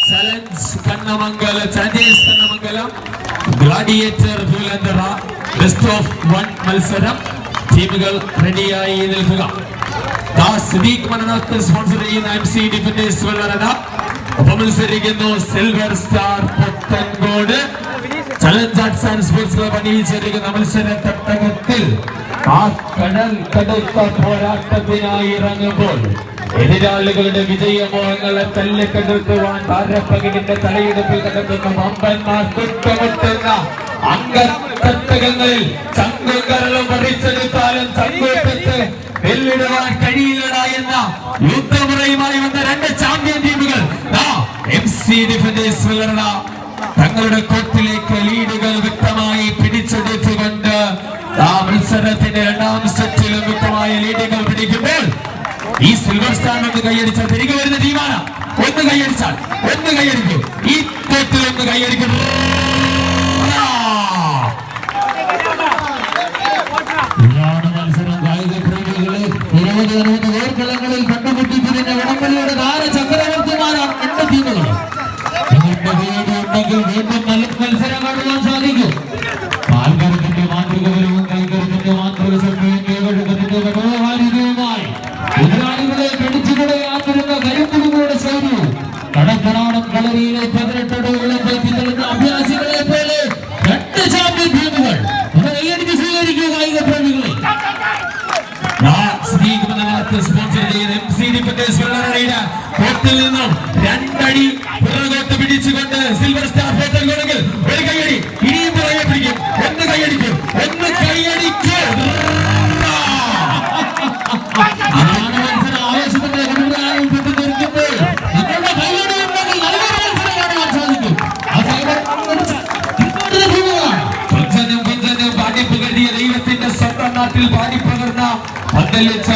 Challenge Kannamangala ചാൻഡേഴ്സ് Kannamangalam gladiator Bhoolanthara best of 1 മത്സരം ടീമുകൾ റെഡിയായി നിൽക്കുക. സിദ്ദീഖ് മണനാക്ക് സ്പോൺസർ ചെയ്യുന്ന MC ഡിഫൻഡേഴ്സ് വെള്ളറട ഒപ്പം മത്സരിക്കുന്നു silver star Puthankode. Challenge arts and sports club അണിയിച്ചിരിക്കുന്ന മത്സര തട്ടകത്തിൽ ആ കടൽ കടുത്ത പോരാട്ടത്തിനായി ഇറങ്ങുമ്പോൾ എതിരാളികളുടെ വിജയമോഹങ്ങളെ തല്ലിക്കെടുത്തുവാൻ താരപ്പകിന്റെ തലയെടുപ്പിൽ കിടക്കുന്ന വമ്പന്മാർ കുറ്റമുട്ടുന്ന അംഗത്തട്ടകങ്ങളിൽ ചങ്കുകരളും പറിച്ചെടുത്താലും ചങ്കൂറ്റത്ത് വെല്ലിടുവാൻ കഴിയില്ലട എന്ന യുദ്ധമുറയുമായി വന്ന 2 ചാമ്പ്യൻ ടീമുകൾ MC ഡിഫൻഡേഴ്സ് വെള്ളറട തങ്ങളുടെ കോർട്ടിലേക്ക് ലീഡുകൾ വ്യക്തമായി പിടിച്ചെടുത്തുകൊണ്ട് ആ മത്സരത്തിന്റെ 2ാം സെറ്റിലും വ്യക്തമായ ലീഡുകൾ പിടിക്കുമ്പോൾ ഈ സിൽവർ സ്റ്റാർ ഒന്ന് കൈയടിച്ചാൽ തിരികെ വരുന്ന ടീമാണ്. ഒന്ന് കൈയടിച്ചാൽ ഒന്ന് കൈയടിക്കും, ഈ കോർട്ടിൽ ഒന്ന് കൈയടിക്കും. മത്സരം കായിക പ്രേമികളെ നിരവധി ഓർക്കളങ്ങളിൽ കണ്ടുമുട്ടി പിരിഞ്ഞ വടംവലിയുടെ ചക്രവർത്തിമാരാണ് 2 ടീമുകൾ. ഉണ്ടെങ്കിൽ വീണ്ടും നല്ല മത്സരം കാണുവാൻ സാധിക്കും. പാൽക്കരത്തിന്റെ മാതൃകപരവും കൈകരത്തിന്റെ മാതൃക മനോഹാരിതയുമായി എതിരാളികളെ കടിച്ചുകൂടെയാത്തിരുന്ന കരുത്തുകളുടെ ശൈലിയും കടക്കറാടം കളരിയിലെ 18 അടവുകളെ പറ്റിത്തളുന്ന അഭ്യാസികളെ പോലെ 2 ചാമ്പ്യൻ ടീമുകൾ കൈയടിച്ച് സ്വീകരിക്കുക കായിക പ്രേമികളെ. സ്പോൺസർ ചെയ്യുന്ന MC ഡിഫൻഡേഴ്സ് വെള്ളറടയുടെ കോർട്ടിൽ നിന്നും 2 അടി പുറകോട്ട് പിടിച്ചുകൊണ്ട് സിൽവർ സ്റ്റാർ പുറത്തേക്ക് ഒരു കൈയടി, ഇനിയും പുറകെ പിടിക്കും, ഒന്ന് കൈയടിക്കും, ഒന്ന് കൈയടിക്കും. ആവേശത്തിന്റെ പൊട്ടിത്തെറിക്കുമ്പോൾ നിങ്ങളുടെ കൈയടി ഉണ്ടെങ്കിൽ നല്ലൊരു മത്സരം കാണുവാൻ സാധിക്കും. കൊഞ്ചനും പാടിപ്പകർത്തിയ ദൈവത്തിന്റെ സ്വന്തം നാട്ടിൽ പാടിപ്പകർന്ന പന്തലിച്ച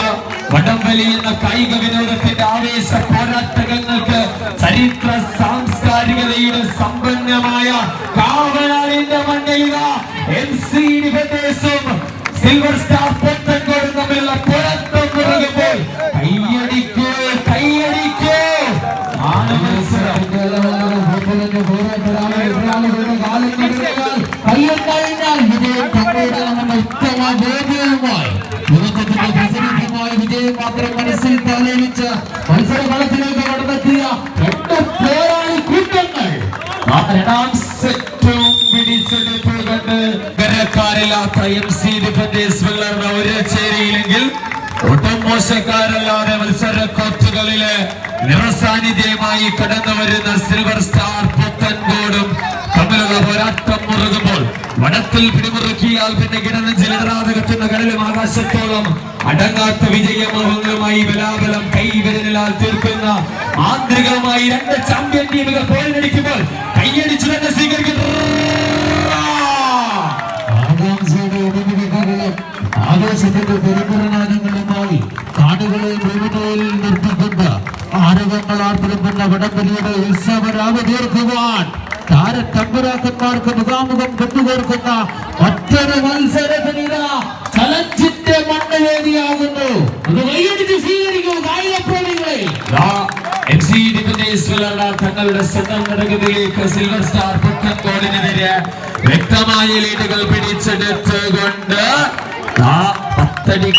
വടംവലി എന്ന കായിക വിനോദത്തിന്റെ ആവേശ പോരാട്ടങ്ങൾക്ക് ചരിത്ര സാംസ്കാരികതയുടെ സമ്പന്നമായ കാവനാടിന്റെ മണ്ണിൽ MC ഡിഫൻഡേഴ്സും സിൽവർ സ്റ്റാർ പുത്തൻകോടും തമ്മിലുള്ള പോരാട്ടം തുടങ്ങുമ്പോൾ കൈയടിക്കൂ കൈയടിക്കൂ. വിജയം മാത്രം മനസ്സിൽ തലയിച്ച മത്സരഫലത്തിലേക്ക് കടന്നെത്തിയ 2 പോരാളി കൂട്ടങ്ങൾ 2ാം സെറ്റും പിടിച്ചെടുത്തുകൊണ്ട് കരക്കാരില്ലാത്ത MC ഡിഫൻഡേഴ്സ് വെള്ളറട ഒരു ചേരിയിലെങ്കിൽ ഒട്ടും മോശക്കാരല്ലാതെ മത്സര കോർട്ടുകളിലെ നിറസാന്നിധ്യമായി കടന്നു വരുന്ന സിൽവർ സ്റ്റാർ പുത്തൻകോടും തമ്മിലുള്ള പോരാട്ടം മുറുകുമ്പോൾ വടത്തിൽ പിടിമുറുക്കിയാൽ പിന്നെ കിടനെഞ്ചിലിടറാതെ കത്തുന്ന കടലും ആകാശത്തോളം അടങ്ങാത്ത വിജയമോഹങ്ങളുമായി ബലാബലം കൈവിരലാൽ തീർക്കുന്ന ആന്തരികമായി 2 ചാമ്പ്യൻ ടീമുകൾ പോരടിക്കുമ്പോൾ കൈയടിച്ചു തന്നെ സ്വീകരിക്കുന്നു. ആവേശത്തിന്റെ പെരുമ്പറനാദങ്ങളുമായി കാടുകളെ ഭൂമിയിൽ നിർത്തിക്കൊണ്ട് ആരവങ്ങളാൽ പുലമ്പുന്ന വടംവലിയുടെ ഉത്സവരാവ് തീർക്കുവാൻ താരത്തമ്പുരാക്കന്മാർക്ക് മുഖാമുഖം കൊണ്ടുപോർക്കുന്ന മറ്റൊരു മത്സരത്തിന് ചലഞ്ചിന്റെ മണ്ണുവേദിയാകുന്നു. MC ഡിഫൻഡേഴ്സ് വെള്ളറട തങ്ങളുടെ സ്വന്തം ഘടകത്തിലേക്ക് സിൽവർ സ്റ്റാർ പുത്തൻകോടിനെതിരെ വ്യക്തമായ ലീഡുകൾ പിടിച്ചെടുത്തുകൊണ്ട് 10 അടി